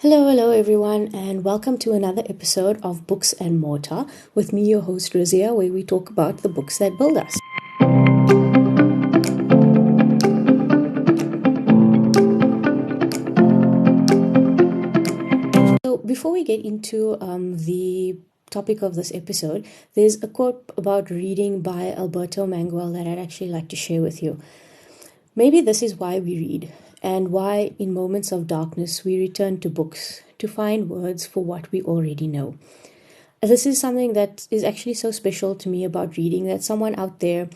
Hello everyone, and welcome to another episode of Books and Mortar with me, your host Razia, where we talk about the books that build us. So, before we get into the topic of this episode, there's a quote about reading by Alberto Manguel that I'd actually like to share with you. Maybe this is why we read, and why in moments of darkness we return to books to find words for what we already know. This is something that is actually so special to me about reading, that someone out there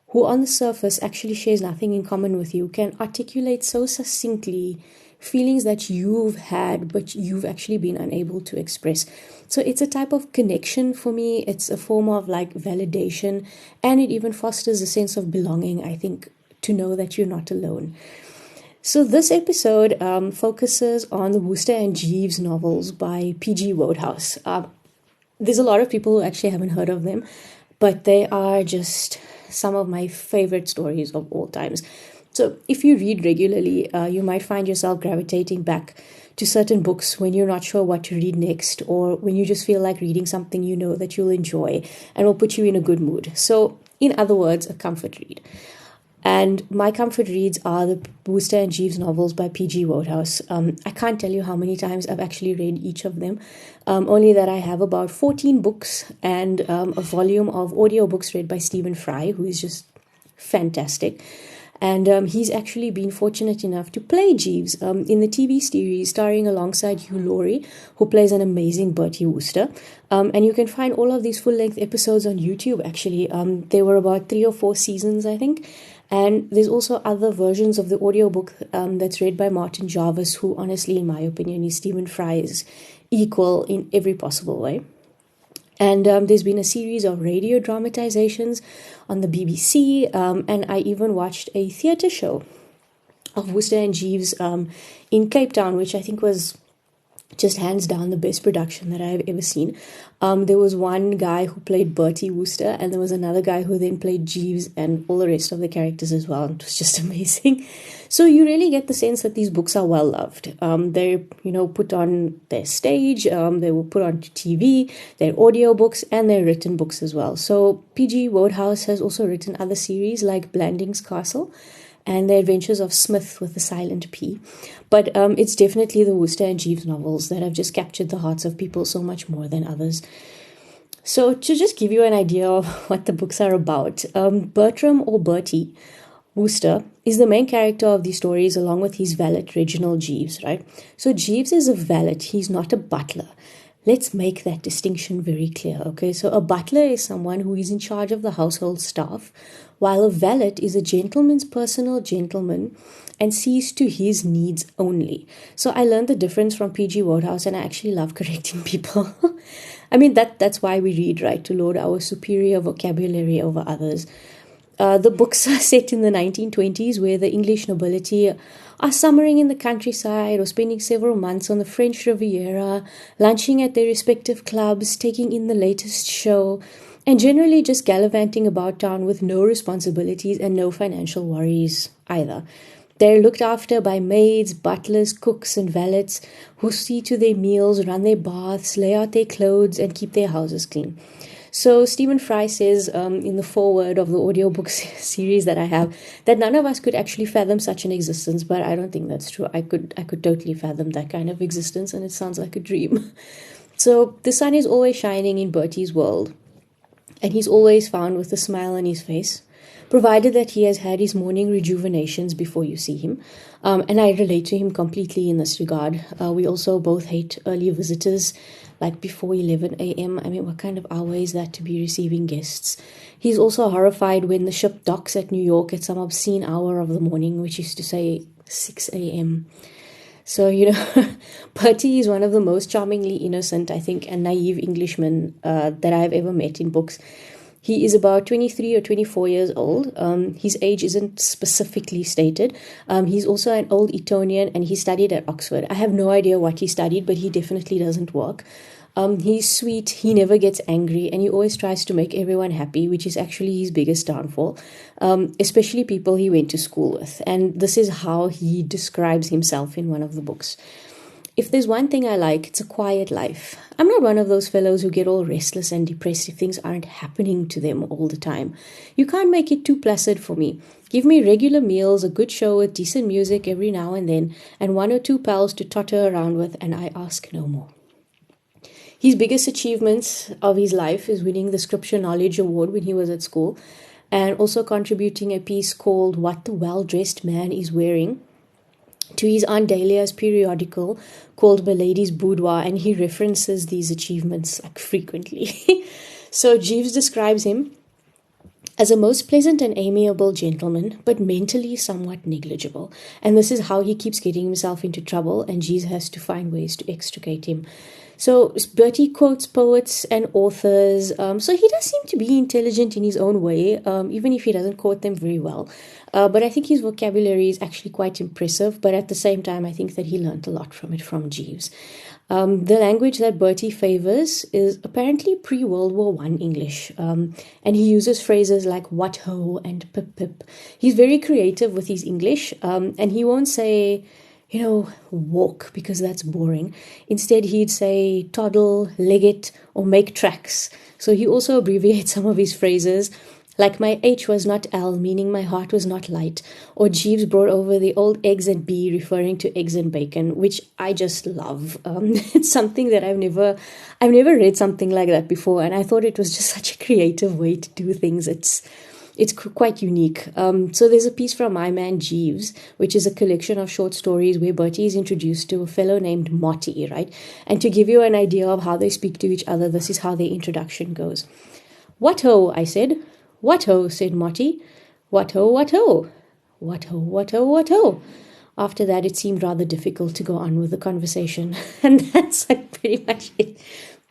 who on the surface actually shares nothing in common with you can articulate so succinctly feelings that you've had but you've actually been unable to express. So it's a type of connection for me. It's a form of like validation, and it even fosters a sense of belonging, I think, to know that you're not alone. So this episode focuses on the Wooster and Jeeves novels by P.G. Wodehouse. There's a lot of people who actually haven't heard of them, but they are just some of my favorite stories of all times. So if you read regularly, you might find yourself gravitating back to certain books when you're not sure what to read next, or when you just feel like reading something you know that you'll enjoy and will put you in a good mood. So in other words, a comfort read. And my comfort reads are the Wooster and Jeeves novels by P.G. Wodehouse. I can't tell you how many times I've actually read each of them, only that I have about 14 books and a volume of audiobooks read by Stephen Fry, who is just fantastic. And he's actually been fortunate enough to play Jeeves in the TV series starring alongside Hugh Laurie, who plays an amazing Bertie Wooster. And you can find all of these full-length episodes on YouTube, actually. There were about 3 or 4 seasons, I think. And there's also other versions of the audiobook that's read by Martin Jarvis, who honestly, in my opinion, is Stephen Fry's equal in every possible way. And there's been a series of radio dramatizations on the BBC, and I even watched a theatre show of Wooster and Jeeves in Cape Town, which I think was just hands down the best production that I've ever seen. There was one guy who played Bertie Wooster, and there was another guy who then played Jeeves and all the rest of the characters as well. It was just amazing. So you really get the sense that these books are well loved. They're, put on their stage, they were put on TV, they're audiobooks, and they're written books as well. So P.G. Wodehouse has also written other series like Blanding's Castle and The Adventures of Smith with the silent P. But it's definitely the Wooster and Jeeves novels that have just captured the hearts of people so much more than others. So to just give you an idea of what the books are about, Bertram or Bertie Wooster is the main character of these stories, along with his valet Reginald Jeeves, right? So Jeeves is a valet, he's not a butler. Let's make that distinction very clear, okay? So a butler is someone who is in charge of the household staff, while a valet is a gentleman's personal gentleman and sees to his needs only. So I learned the difference from P.G. Wodehouse, and I actually love correcting people. I mean, that's why we read, right? To lord our superior vocabulary over others. The books are set in the 1920s, where the English nobility are summering in the countryside or spending several months on the French Riviera, lunching at their respective clubs, taking in the latest show, and generally just gallivanting about town with no responsibilities and no financial worries either. They're looked after by maids, butlers, cooks, and valets who see to their meals, run their baths, lay out their clothes, and keep their houses clean. So Stephen Fry says in the foreword of the audiobook series that I have that none of us could actually fathom such an existence, but I don't think that's true. I could totally fathom that kind of existence, and it sounds like a dream. So the sun is always shining in Bertie's world, and he's always found with a smile on his face, provided that he has had his morning rejuvenations before you see him. And I relate to him completely in this regard. We also both hate early visitors, like before 11 a.m. I mean, what kind of hour is that to be receiving guests? He's also horrified when the ship docks at New York at some obscene hour of the morning, which is to say 6 a.m. So, Bertie is one of the most charmingly innocent, I think, and naive Englishmen that I've ever met in books. He is about 23 or 24 years old. His age isn't specifically stated. He's also an old Etonian, and he studied at Oxford. I have no idea what he studied, but he definitely doesn't work. He's sweet, he never gets angry, and he always tries to make everyone happy, which is actually his biggest downfall, especially people he went to school with. And this is how he describes himself in one of the books. If there's one thing I like, it's a quiet life. I'm not one of those fellows who get all restless and depressed if things aren't happening to them all the time. You can't make it too placid for me. Give me regular meals, a good show with decent music every now and then, and one or two pals to totter around with, and I ask no more. His biggest achievements of his life is winning the Scripture Knowledge Award when he was at school, and also contributing a piece called What the Well-Dressed Man is Wearing to his Aunt Dahlia's periodical called Milady's Boudoir, and he references these achievements like frequently. So Jeeves describes him as a most pleasant and amiable gentleman, but mentally somewhat negligible. And this is how he keeps getting himself into trouble, and Jeeves has to find ways to extricate him. So Bertie quotes poets and authors. So he does seem to be intelligent in his own way, even if he doesn't quote them very well. But I think his vocabulary is actually quite impressive. But at the same time, I think that he learned a lot from it from Jeeves. The language that Bertie favors is apparently pre-World War I English. And he uses phrases like what ho and pip pip. He's very creative with his English. And he won't say, walk, because that's boring. Instead, he'd say toddle, leg it, or make tracks. So he also abbreviates some of his phrases, like my H was not L, meaning my heart was not light, or Jeeves brought over the old eggs and B, referring to eggs and bacon, which I just love. It's something that I've never read something like that before, and I thought it was just such a creative way to do things. It's quite unique. So there's a piece from My Man Jeeves, which is a collection of short stories where Bertie is introduced to a fellow named Motty, right? And to give you an idea of how they speak to each other, this is how their introduction goes. What ho, I said. What ho, said Motty. What ho, what ho. What ho, what ho, what ho. After that, it seemed rather difficult to go on with the conversation. And that's like pretty much it.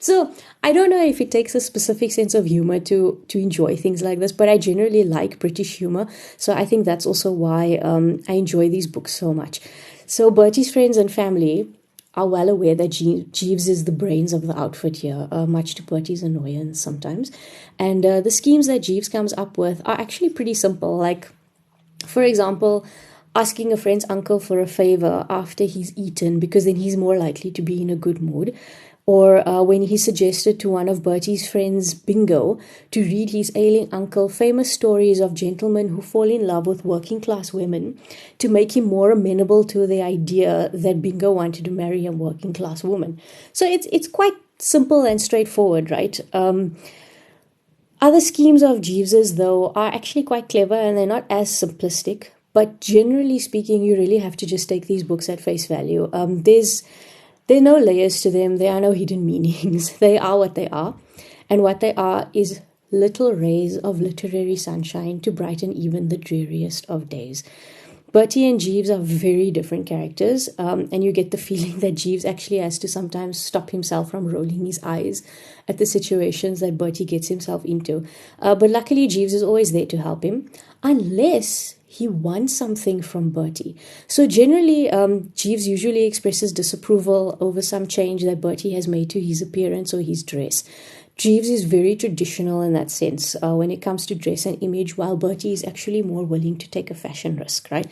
So I don't know if it takes a specific sense of humor to enjoy things like this, but I generally like British humor. So I think that's also why I enjoy these books so much. So Bertie's friends and family are well aware that Jeeves is the brains of the outfit here, much to Bertie's annoyance sometimes. And the schemes that Jeeves comes up with are actually pretty simple. Like, for example, asking a friend's uncle for a favor after he's eaten, because then he's more likely to be in a good mood. Or when he suggested to one of Bertie's friends, Bingo, to read his ailing uncle famous stories of gentlemen who fall in love with working-class women to make him more amenable to the idea that Bingo wanted to marry a working-class woman. So it's quite simple and straightforward, right? Other schemes of Jeeves's, though, are actually quite clever, and they're not as simplistic. But generally speaking, you really have to just take these books at face value. There are no layers to them. There are no hidden meanings. They are what they are. And what they are is little rays of literary sunshine to brighten even the dreariest of days. Bertie and Jeeves are very different characters. And you get the feeling that Jeeves actually has to sometimes stop himself from rolling his eyes at the situations that Bertie gets himself into. But luckily, Jeeves is always there to help him. Unless he wants something from Bertie. So generally, Jeeves usually expresses disapproval over some change that Bertie has made to his appearance or his dress. Jeeves is very traditional in that sense when it comes to dress and image, while Bertie is actually more willing to take a fashion risk, right?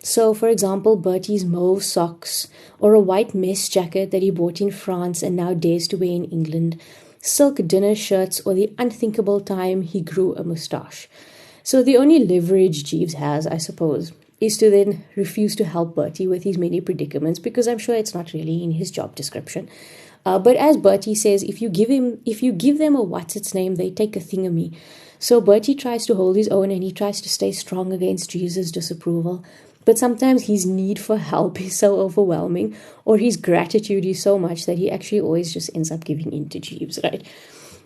So, for example, Bertie's mauve socks, or a white mess jacket that he bought in France and now dares to wear in England, silk dinner shirts, or the unthinkable time he grew a moustache. So the only leverage Jeeves has, I suppose, is to then refuse to help Bertie with his many predicaments, because I'm sure it's not really in his job description. But as Bertie says, if you give them a what's its name, they take a thingamy. So Bertie tries to hold his own, and he tries to stay strong against Jeeves's disapproval. But sometimes his need for help is so overwhelming, or his gratitude is so much, that he actually always just ends up giving in to Jeeves, right?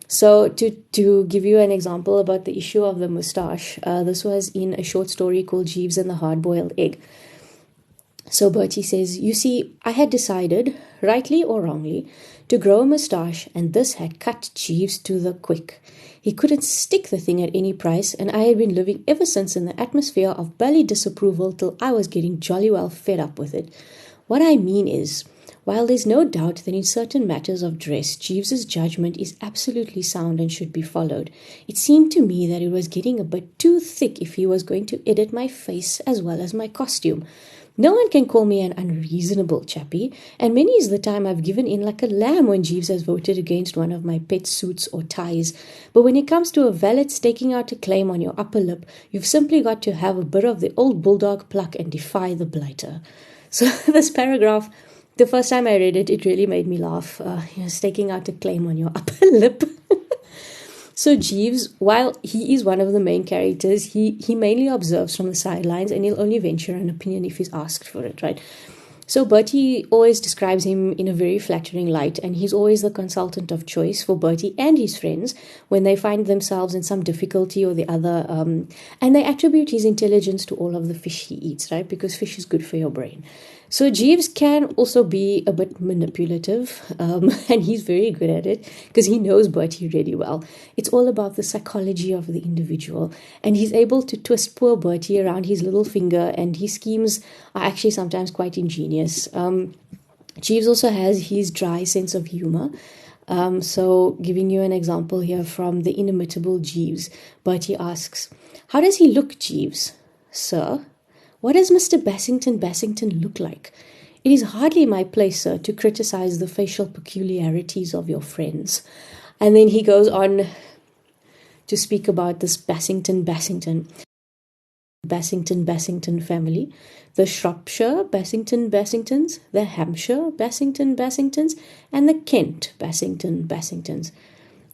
So to give you an example about the issue of the moustache, this was in a short story called Jeeves and the Hard-Boiled Egg. So Bertie says, you see, I had decided, rightly or wrongly, to grow a moustache, and this had cut Jeeves to the quick. He couldn't stick the thing at any price, and I had been living ever since in the atmosphere of bally disapproval till I was getting jolly well fed up with it. What I mean is, while there's no doubt that in certain matters of dress, Jeeves's judgment is absolutely sound and should be followed, it seemed to me that it was getting a bit too thick if he was going to edit my face as well as my costume. No one can call me an unreasonable chappie, and many is the time I've given in like a lamb when Jeeves has voted against one of my pet suits or ties. But when it comes to a valet staking out a claim on your upper lip, you've simply got to have a bit of the old bulldog pluck and defy the blighter. So this paragraph, the first time I read it, it really made me laugh. Staking out a claim on your upper lip. So Jeeves, while he is one of the main characters, he mainly observes from the sidelines, and he'll only venture an opinion if he's asked for it, right? So Bertie always describes him in a very flattering light, and he's always the consultant of choice for Bertie and his friends when they find themselves in some difficulty or the other. And they attribute his intelligence to all of the fish he eats, right? Because fish is good for your brain. So Jeeves can also be a bit manipulative, and he's very good at it because he knows Bertie really well. It's all about the psychology of the individual, and he's able to twist poor Bertie around his little finger, and his schemes are actually sometimes quite ingenious. Jeeves also has his dry sense of humor. So giving you an example here from the inimitable Jeeves, Bertie asks, "How does he look, Jeeves?" "Sir? What does Mr. Bassington look like? It is hardly my place, sir, to criticize the facial peculiarities of your friends." And then he goes on to speak about this Bassington family, the Shropshire Bassingtons, the Hampshire Bassingtons, and the Kent Bassingtons.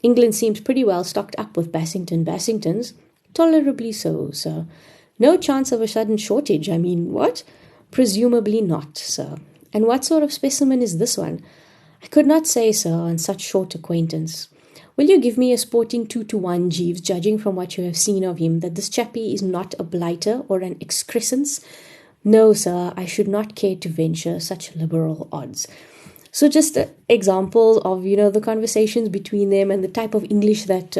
England seems pretty well stocked up with Bassingtons. Tolerably so, sir. No chance of a sudden shortage, I mean, what? Presumably not, sir. And what sort of specimen is this one? I could not say, sir, on such short acquaintance. Will you give me a sporting 2-1, Jeeves, judging from what you have seen of him, that this chappie is not a blighter or an excrescence? No, sir, I should not care to venture such liberal odds. So just examples of, the conversations between them and the type of English that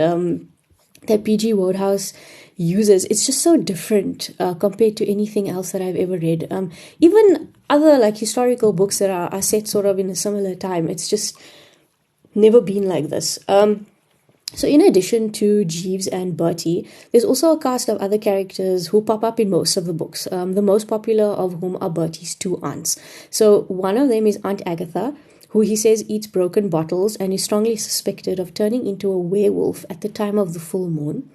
P.G. Wodehouse uses. It's just so different compared to anything else that I've ever read. Even other like historical books that are set sort of in a similar time, it's just never been like this. So in addition to Jeeves and Bertie, there's also a cast of other characters who pop up in most of the books, the most popular of whom are Bertie's two aunts. So one of them is Aunt Agatha, who he says eats broken bottles and is strongly suspected of turning into a werewolf at the time of the full moon.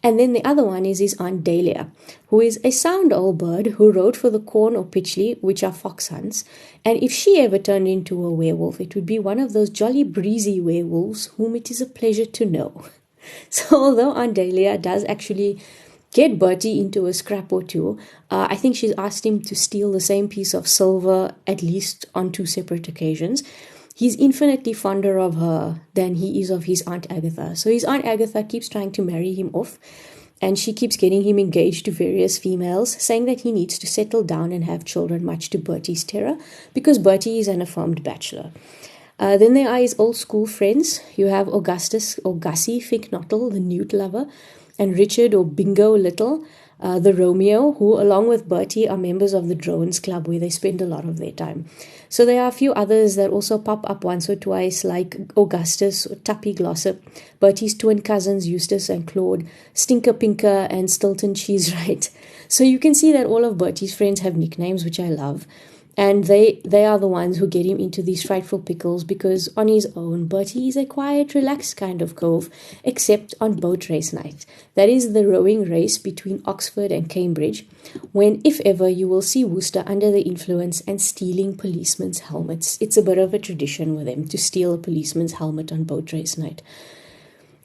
And then the other one is his Aunt Dahlia, who is a sound old bird who rode for the corn or pitchley, which are fox hunts. And if she ever turned into a werewolf, it would be one of those jolly breezy werewolves whom it is a pleasure to know. So although Aunt Dahlia does actually get Bertie into a scrap or two, I think she's asked him to steal the same piece of silver at least on 2 separate occasions. He's infinitely fonder of her than he is of his Aunt Agatha. So his Aunt Agatha keeps trying to marry him off, and she keeps getting him engaged to various females, saying that he needs to settle down and have children, much to Bertie's terror, because Bertie is an affirmed bachelor. Then there are his old school friends. You have Augustus or Gussie Finknottle, the newt lover, and Richard or Bingo Little, the Romeo, who along with Bertie are members of the Drones Club, where they spend a lot of their time. So there are a few others that also pop up once or twice, like Augustus or Tuppy Glossop, Bertie's twin cousins Eustace and Claude, Stinker Pinker and Stilton Cheesewright. So you can see that all of Bertie's friends have nicknames, which I love. And they are the ones who get him into these frightful pickles, because on his own, Bertie is a quiet, relaxed kind of cove, except on boat race night. That is the rowing race between Oxford and Cambridge, when, if ever, you will see Wooster under the influence and stealing policemen's helmets. It's a bit of a tradition with him to steal a policeman's helmet on boat race night.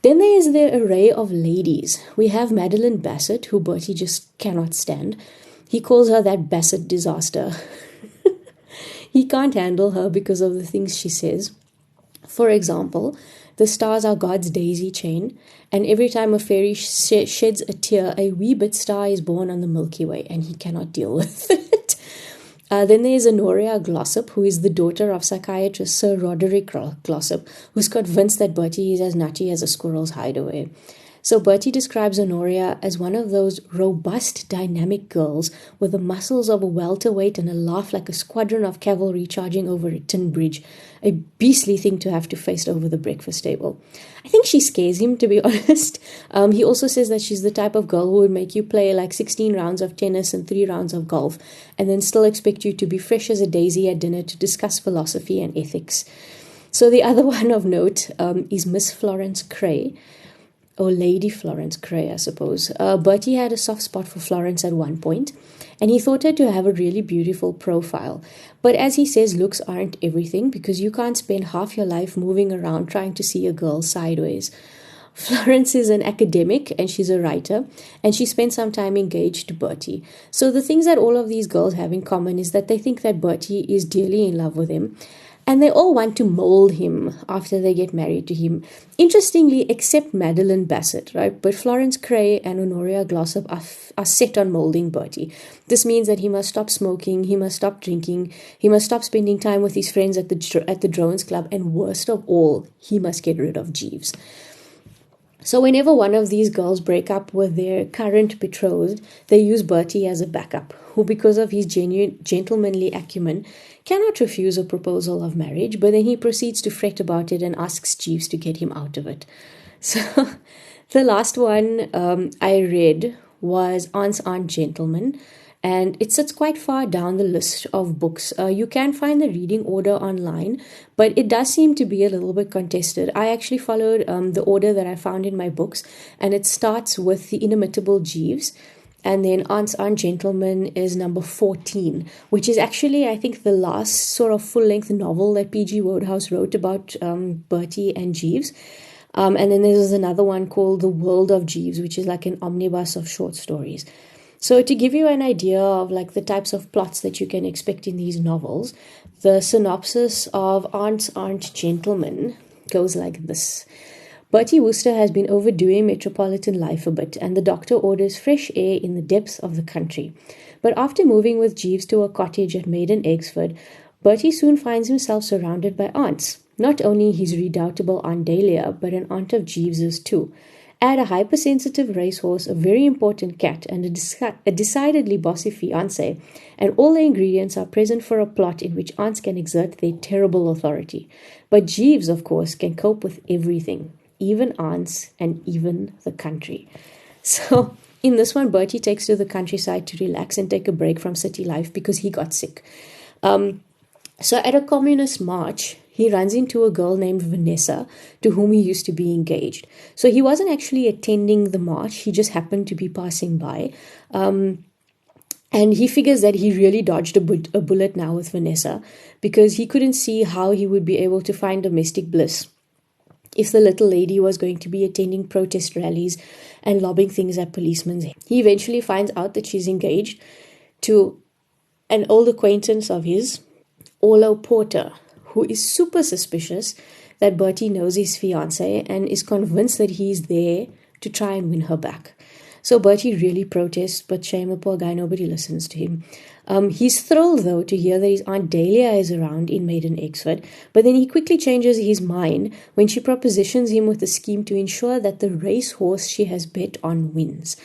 Then there is the array of ladies. We have Madeline Bassett, who Bertie just cannot stand. He calls her that Bassett disaster. He can't handle her because of the things she says. For example, the stars are God's daisy chain, and every time a fairy sheds a tear, a wee bit star is born on the Milky Way, and he cannot deal with it. Then there's Honoria Glossop, who is the daughter of psychiatrist Sir Roderick Glossop, who's convinced that Bertie is as nutty as a squirrel's hideaway. So Bertie describes Honoria as one of those robust, dynamic girls with the muscles of a welterweight and a laugh like a squadron of cavalry charging over a tin bridge. A beastly thing to have to face over the breakfast table. I think she scares him, to be honest. He also says that she's the type of girl who would make you play like 16 rounds of tennis and 3 rounds of golf, and then still expect you to be fresh as a daisy at dinner to discuss philosophy and ethics. So the other one of note is Miss Florence Cray, or Lady Florence Cray, I suppose. Bertie had a soft spot for Florence at one point, and he thought her to have a really beautiful profile. But as he says, looks aren't everything, because you can't spend half your life moving around trying to see a girl sideways. Florence is an academic and she's a writer, and she spent some time engaged to Bertie. So the things that all of these girls have in common is that they think that Bertie is dearly in love with him, and they all want to mold him after they get married to him. Interestingly, except Madeline Bassett, right? But Florence Cray and Honoria Glossop are set on molding Bertie. This means that he must stop smoking, he must stop drinking, he must stop spending time with his friends at the Drones Club, and worst of all, he must get rid of Jeeves. So whenever one of these girls break up with their current betrothed, they use Bertie as a backup, who, because of his genuine gentlemanly acumen, cannot refuse a proposal of marriage, but then he proceeds to fret about it and asks Jeeves to get him out of it. So the last one I read was Aunt Gentleman, and it sits quite far down the list of books. You can find the reading order online, but it does seem to be a little bit contested. I actually followed the order that I found in my books, and it starts with The Inimitable Jeeves, and then Aunt Gentleman is number 14, which is actually, I think, the last sort of full-length novel that P.G. Wodehouse wrote about Bertie and Jeeves. And then there's another one called The World of Jeeves, which is like an omnibus of short stories. So to give you an idea of like the types of plots that you can expect in these novels, the synopsis of Aunt Gentleman goes like this. Bertie Wooster has been overdoing metropolitan life a bit, and the doctor orders fresh air in the depths of the country. But after moving with Jeeves to a cottage at Maiden Exford, Bertie soon finds himself surrounded by aunts. Not only his redoubtable Aunt Dahlia, but an aunt of Jeeves's too. Add a hypersensitive racehorse, a very important cat, and a decidedly bossy fiancé, and all the ingredients are present for a plot in which aunts can exert their terrible authority. But Jeeves, of course, can cope with everything, even aunts and even the country. So in this one, Bertie takes to the countryside to relax and take a break from city life because he got sick. So at a communist march, he runs into a girl named Vanessa, to whom he used to be engaged. So he wasn't actually attending the march, he just happened to be passing by. And he figures that he really dodged a bullet now with Vanessa, because he couldn't see how he would be able to find domestic bliss if the little lady was going to be attending protest rallies and lobbing things at policemen's heads. He eventually finds out that she's engaged to an old acquaintance of his, Orlo Porter, who is super suspicious that Bertie knows his fiancée and is convinced that he's there to try and win her back. So Bertie really protests, but shame the poor guy, nobody listens to him. He's thrilled, though, to hear that his Aunt Dahlia is around in Maiden Exford, but then he quickly changes his mind when she propositions him with a scheme to ensure that the racehorse she has bet on wins.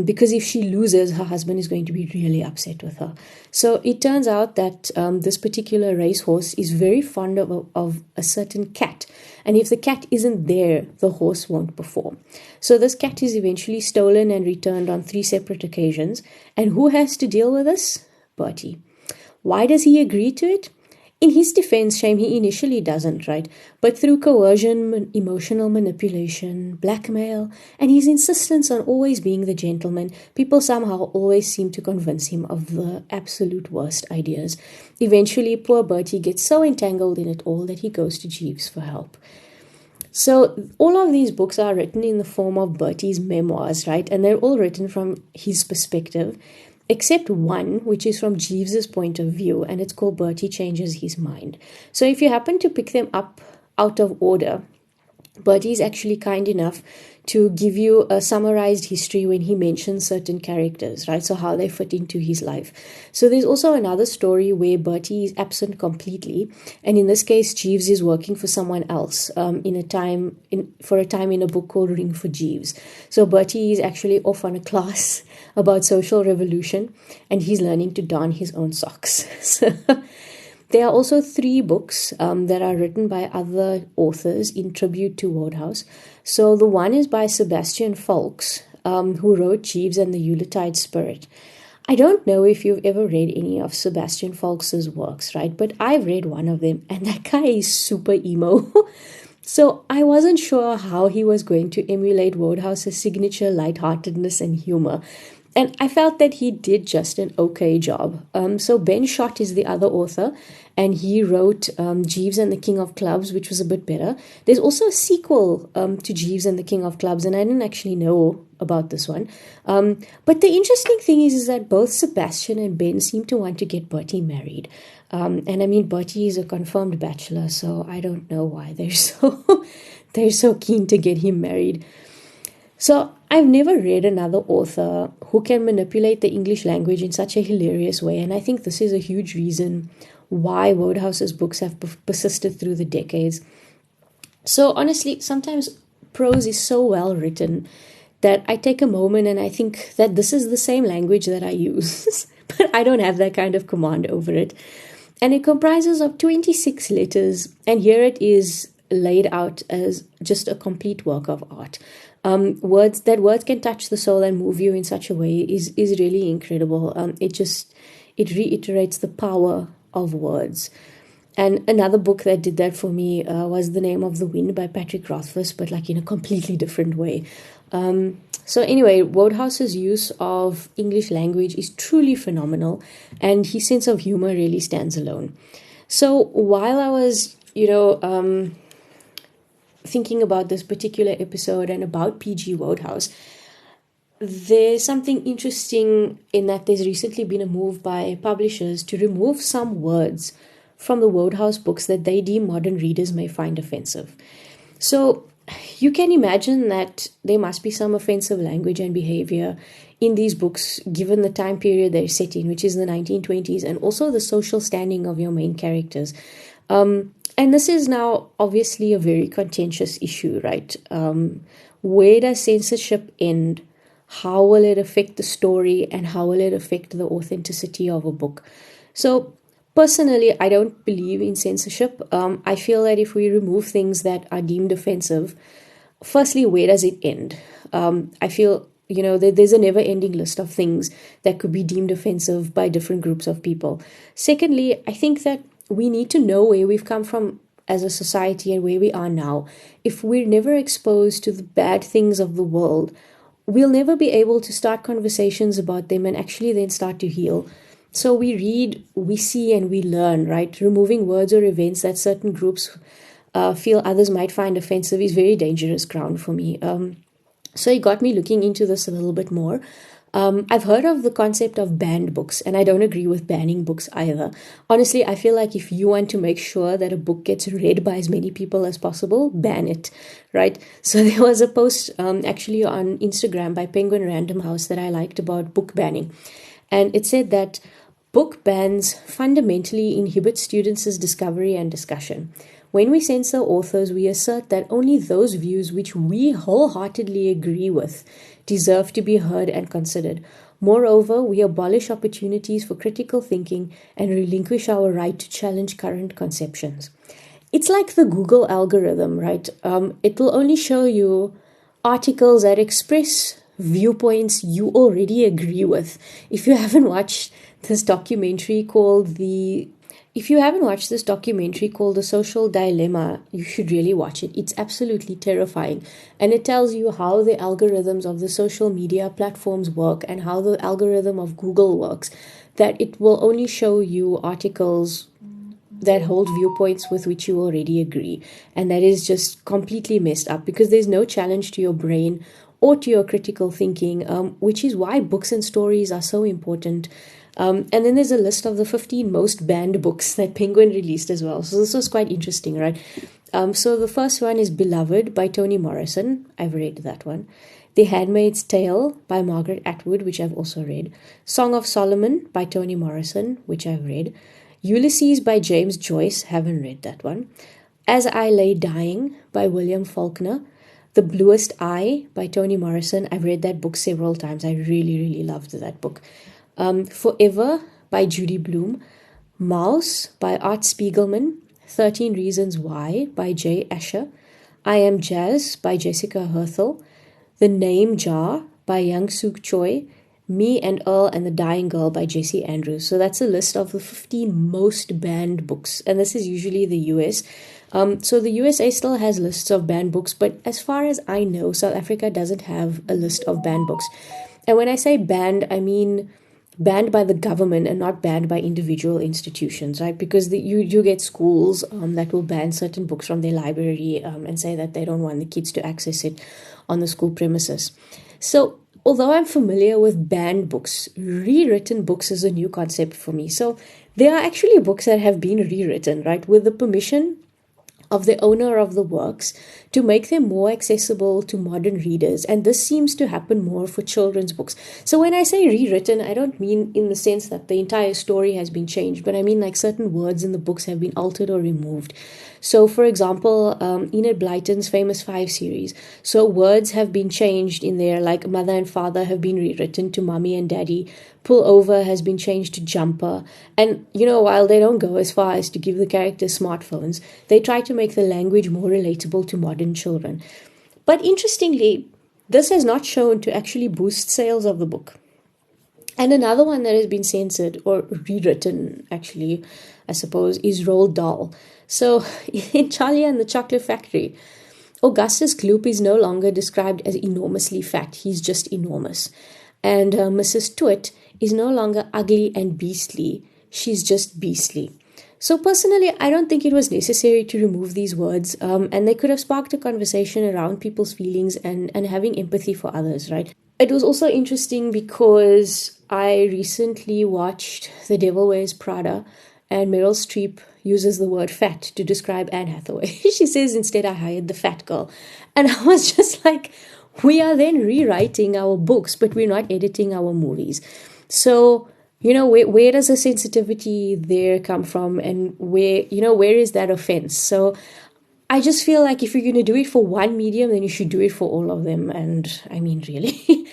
Because if she loses, her husband is going to be really upset with her. So it turns out that this particular racehorse is very fond of a certain cat. And if the cat isn't there, the horse won't perform. So this cat is eventually stolen and returned on 3 separate occasions. And who has to deal with this? Bertie. Why does he agree to it? In his defense, shame, he initially doesn't, right? But through coercion, emotional manipulation, blackmail, and his insistence on always being the gentleman, people somehow always seem to convince him of the absolute worst ideas. Eventually, poor Bertie gets so entangled in it all that he goes to Jeeves for help. So all of these books are written in the form of Bertie's memoirs, right? And they're all written from his perspective, except one, which is from Jeeves's point of view, and it's called Bertie Changes His Mind. So if you happen to pick them up out of order, Bertie is actually kind enough to give you a summarized history when he mentions certain characters, right? So how they fit into his life. So there's also another story where Bertie is absent completely, and in this case, Jeeves is working for someone else for a time in a book called Ring for Jeeves. So Bertie is actually off on a class about social revolution, and he's learning to darn his own socks. So there are also 3 books that are written by other authors in tribute to Wodehouse. So the one is by Sebastian Faulks, who wrote Jeeves and the Yuletide Spirit. I don't know if you've ever read any of Sebastian Faulks's works, right? But I've read one of them, and that guy is super emo. So I wasn't sure how he was going to emulate Wodehouse's signature lightheartedness and humor. And I felt that he did just an okay job. So Ben Schott is the other author, and he wrote Jeeves and the King of Clubs, which was a bit better. There's also a sequel to Jeeves and the King of Clubs, and I didn't actually know about this one. But the interesting thing is that both Sebastian and Ben seem to want to get Bertie married. And I mean, Bertie is a confirmed bachelor, so I don't know why they're so keen to get him married. So I've never read another author who can manipulate the English language in such a hilarious way, and I think this is a huge reason why Wodehouse's books have persisted through the decades. So honestly, sometimes prose is so well written that I take a moment and I think that this is the same language that I use, but I don't have that kind of command over it. And it comprises of 26 letters, and here it is laid out as just a complete work of art. Words can touch the soul and move you in such a way is really incredible. It reiterates the power of words. And another book that did that for me was The Name of the Wind by Patrick Rothfuss, but like in a completely different way. So anyway, Wodehouse's use of English language is truly phenomenal, and his sense of humor really stands alone. So while I was, thinking about this particular episode and about P.G. Wodehouse, there's something interesting in that there's recently been a move by publishers to remove some words from the Wodehouse books that they deem modern readers may find offensive. So you can imagine that there must be some offensive language and behavior in these books given the time period they're set in, which is the 1920s, and also the social standing of your main characters. And this is now obviously a very contentious issue, right? Where does censorship end? How will it affect the story, and how will it affect the authenticity of a book? So personally, I don't believe in censorship. I feel that if we remove things that are deemed offensive, firstly, where does it end? I feel, that there's a never-ending list of things that could be deemed offensive by different groups of people. Secondly, I think that we need to know where we've come from as a society and where we are now. If we're never exposed to the bad things of the world, we'll never be able to start conversations about them and actually then start to heal. So we read, we see, and we learn, right? Removing words or events that certain groups feel others might find offensive is very dangerous ground for me. So it got me looking into this a little bit more. I've heard of the concept of banned books, and I don't agree with banning books either. Honestly, I feel like if you want to make sure that a book gets read by as many people as possible, ban it, right? So there was a post actually on Instagram by Penguin Random House that I liked about book banning. And it said that book bans fundamentally inhibit students' discovery and discussion. When we censor authors, we assert that only those views which we wholeheartedly agree with deserve to be heard and considered. Moreover, we abolish opportunities for critical thinking and relinquish our right to challenge current conceptions. It's like the Google algorithm, right? It will only show you articles that express viewpoints you already agree with. If you haven't watched this documentary called The Social Dilemma, you should really watch it. It's absolutely terrifying. And it tells you how the algorithms of the social media platforms work and how the algorithm of Google works. That it will only show you articles that hold viewpoints with which you already agree. And that is just completely messed up because there's no challenge to your brain or to your critical thinking, which is why books and stories are so important. And then there's a list of the 15 most banned books that Penguin released as well. So this was quite interesting, right? So the first one is Beloved by Toni Morrison. I've read that one. The Handmaid's Tale by Margaret Atwood, which I've also read. Song of Solomon by Toni Morrison, which I've read. Ulysses by James Joyce, haven't read that one. As I Lay Dying by William Faulkner. The Bluest Eye by Toni Morrison. I've read that book several times. I really, really loved that book. Forever by Judy Blume. Mouse by Art Spiegelman. 13 Reasons Why by Jay Asher. I Am Jazz by Jessica Herthel. The Name Jar by Young Suk Choi. Me and Earl and the Dying Girl by Jessie Andrews. So that's a list of the 15 most banned books. And this is usually the US. So the USA still has lists of banned books, but as far as I know, South Africa doesn't have a list of banned books. And when I say banned, I mean banned by the government and not banned by individual institutions, right? Because you get schools that will ban certain books from their library and say that they don't want the kids to access it on the school premises. So although I'm familiar with banned books, rewritten books is a new concept for me. So there are actually books that have been rewritten, right, with the permission of the owner of the works to make them more accessible to modern readers. And this seems to happen more for children's books. So when I say rewritten, I don't mean in the sense that the entire story has been changed, but I mean like certain words in the books have been altered or removed. So for example, Enid Blyton's Famous Five series. So words have been changed in there, like mother and father have been rewritten to mommy and daddy. Pull over has been changed to jumper. And, while they don't go as far as to give the characters smartphones, they try to make the language more relatable to modern children. But interestingly, this has not shown to actually boost sales of the book. And another one that has been censored or rewritten, actually, I suppose, is Roald Dahl. So in Charlie and the Chocolate Factory, Augustus Gloop is no longer described as enormously fat. He's just enormous. And Mrs. Twit is no longer ugly and beastly. She's just beastly. So personally, I don't think it was necessary to remove these words, and they could have sparked a conversation around people's feelings and having empathy for others, right? It was also interesting because I recently watched The Devil Wears Prada, and Meryl Streep uses the word fat to describe Anne Hathaway. She says, instead, I hired the fat girl. And I was just like, we are then rewriting our books, but we're not editing our movies. So, where does the sensitivity there come from, and where is that offense? So I just feel like if you're going to do it for one medium, then you should do it for all of them. And I mean, really,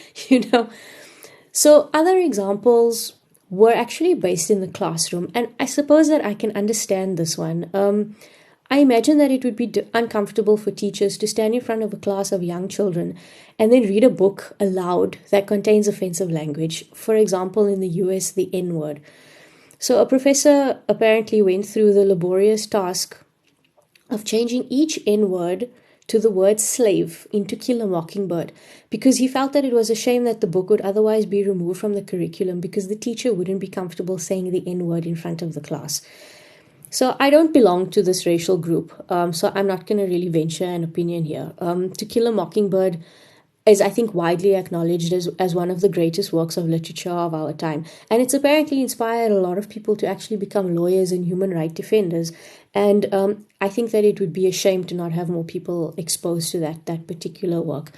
So other examples were actually based in the classroom. And I suppose that I can understand this one. I imagine that it would be uncomfortable for teachers to stand in front of a class of young children and then read a book aloud that contains offensive language. For example, in the US, the N-word. So a professor apparently went through the laborious task of changing each N-word to the word slave in To Kill a Mockingbird, because he felt that it was a shame that the book would otherwise be removed from the curriculum because the teacher wouldn't be comfortable saying the N-word in front of the class. So I don't belong to this racial group, so I'm not going to really venture an opinion here. To Kill a Mockingbird is, I think, widely acknowledged as one of the greatest works of literature of our time. And it's apparently inspired a lot of people to actually become lawyers and human rights defenders. And I think that it would be a shame to not have more people exposed to that particular work.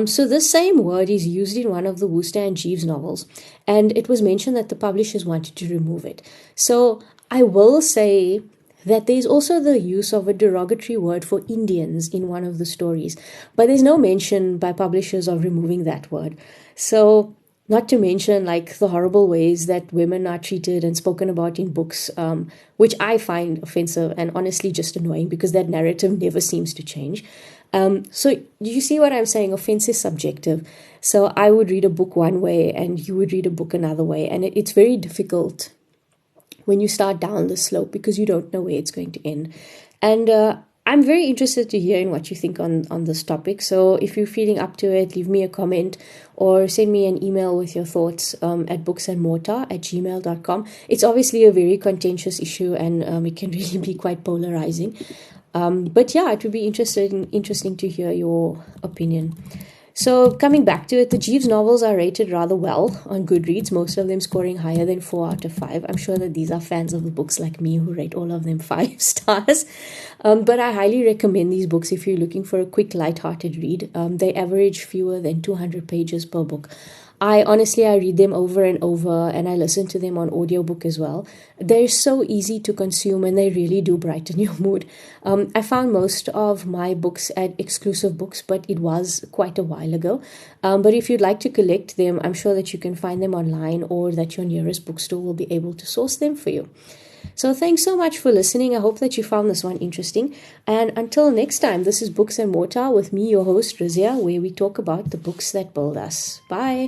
So this same word is used in one of the Wooster and Jeeves novels, and it was mentioned that the publishers wanted to remove it. So I will say that there's also the use of a derogatory word for Indians in one of the stories, but there's no mention by publishers of removing that word. So not to mention like the horrible ways that women are treated and spoken about in books, which I find offensive and honestly just annoying because that narrative never seems to change. So you see what I'm saying? Offense is subjective. So I would read a book one way and you would read a book another way. And it's very difficult when you start down the slope because you don't know where it's going to end. And I'm very interested to hear in what you think on this topic. So if you're feeling up to it, leave me a comment or send me an email with your thoughts at booksandmortar@gmail.com. It's obviously a very contentious issue and it can really be quite polarizing. But yeah, it would be interesting to hear your opinion. So coming back to it, the Jeeves novels are rated rather well on Goodreads, most of them scoring higher than 4 out of 5. I'm sure that these are fans of the books like me who rate all of them 5 stars. But I highly recommend these books if you're looking for a quick, light-hearted read. They average fewer than 200 pages per book. I read them over and over, and I listen to them on audiobook as well. They're so easy to consume, and they really do brighten your mood. I found most of my books at Exclusive Books, but it was quite a while ago. But if you'd like to collect them, I'm sure that you can find them online, or that your nearest bookstore will be able to source them for you. So thanks so much for listening. I hope that you found this one interesting. And until next time, this is Books and Mortar with me, your host, Rizia, where we talk about the books that build us. Bye.